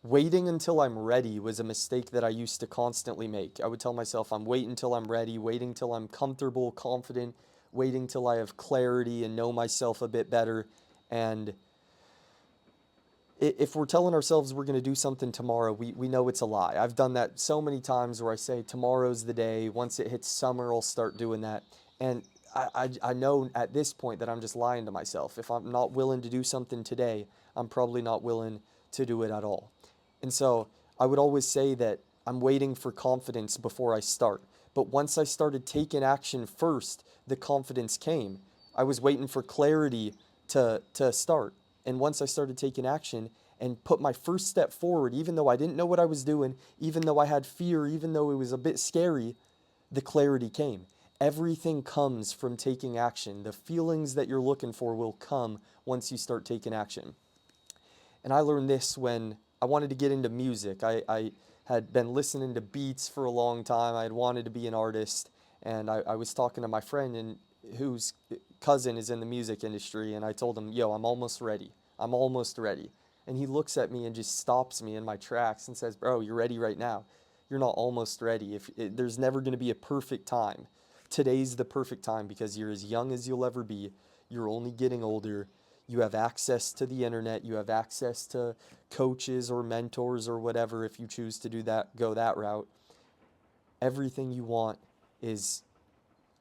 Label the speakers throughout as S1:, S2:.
S1: Waiting until I'm ready was a mistake that I used to constantly make. I would tell myself, I'm waiting until I'm ready, waiting until I'm comfortable, confident, waiting till I have clarity and know myself a bit better. And if we're telling ourselves we're going to do something tomorrow, we know it's a lie. I've done that so many times where I say, tomorrow's the day. Once it hits summer, I'll start doing that. And I know at this point that I'm just lying to myself. If I'm not willing to do something today, I'm probably not willing to do it at all. And so I would always say that I'm waiting for confidence before I start. But once I started taking action first, the confidence came. I was waiting for clarity to start. And once I started taking action and put my first step forward, even though I didn't know what I was doing, even though I had fear, even though it was a bit scary, the clarity came. Everything comes from taking action. The feelings that you're looking for will come once you start taking action. And I learned this when I wanted to get into music. I had been listening to beats for a long time. I had wanted to be an artist. And I was talking to my friend and whose cousin is in the music industry. And I told him, yo, I'm almost ready. I'm almost ready. And he looks at me and just stops me in my tracks and says, bro, you're ready right now. You're not almost ready. There's never going to be a perfect time. Today's the perfect time because you're as young as you'll ever be. You're only getting older. You have access to the internet. You have access to coaches or mentors or whatever if you choose to do that, go that route. Everything you want is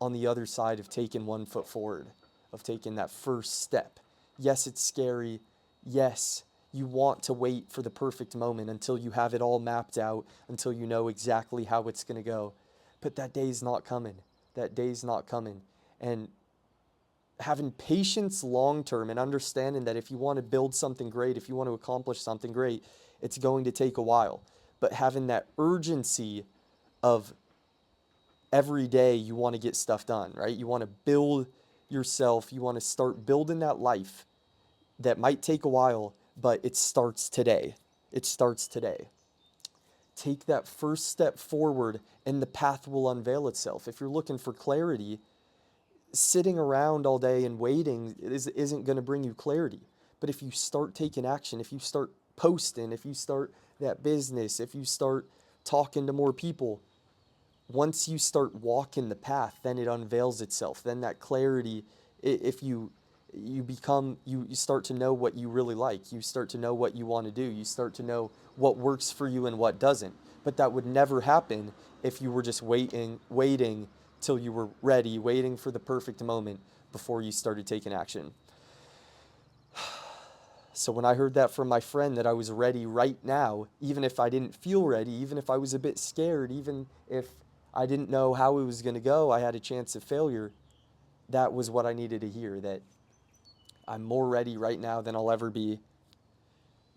S1: on the other side of taking one foot forward, of taking that first step. Yes, it's scary. Yes, you want to wait for the perfect moment until you have it all mapped out, until you know exactly how it's going to go. But that day's not coming. That day's not coming. And having patience long term and understanding that if you want to build something great, if you want to accomplish something great, it's going to take a while. But having that urgency of every day you want to get stuff done, right? You want to build yourself, you want to start building that life that might take a while, but it starts today. It starts today. Take that first step forward and the path will unveil itself. If you're looking for clarity, sitting around all day and waiting isn't going to bring you clarity. But if you start taking action, if you start posting, if you start that business, if you start talking to more people, once you start walking the path, then it unveils itself. Then that clarity, if you start to know what you really like. You start to know what you want to do. You start to know what works for you and what doesn't. But that would never happen if you were just waiting till you were ready, waiting for the perfect moment before you started taking action. So when I heard that from my friend that I was ready right now, even if I didn't feel ready, even if I was a bit scared, even if I didn't know how it was going to go, I had a chance of failure, that was what I needed to hear, that I'm more ready right now than I'll ever be.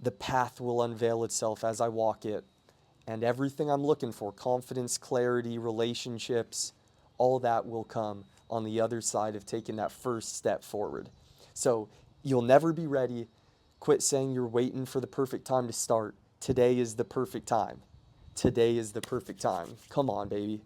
S1: The path will unveil itself as I walk it. And everything I'm looking for, confidence, clarity, relationships, all that will come on the other side of taking that first step forward. So you'll never be ready. Quit saying you're waiting for the perfect time to start. Today is the perfect time. Today is the perfect time. Come on, baby.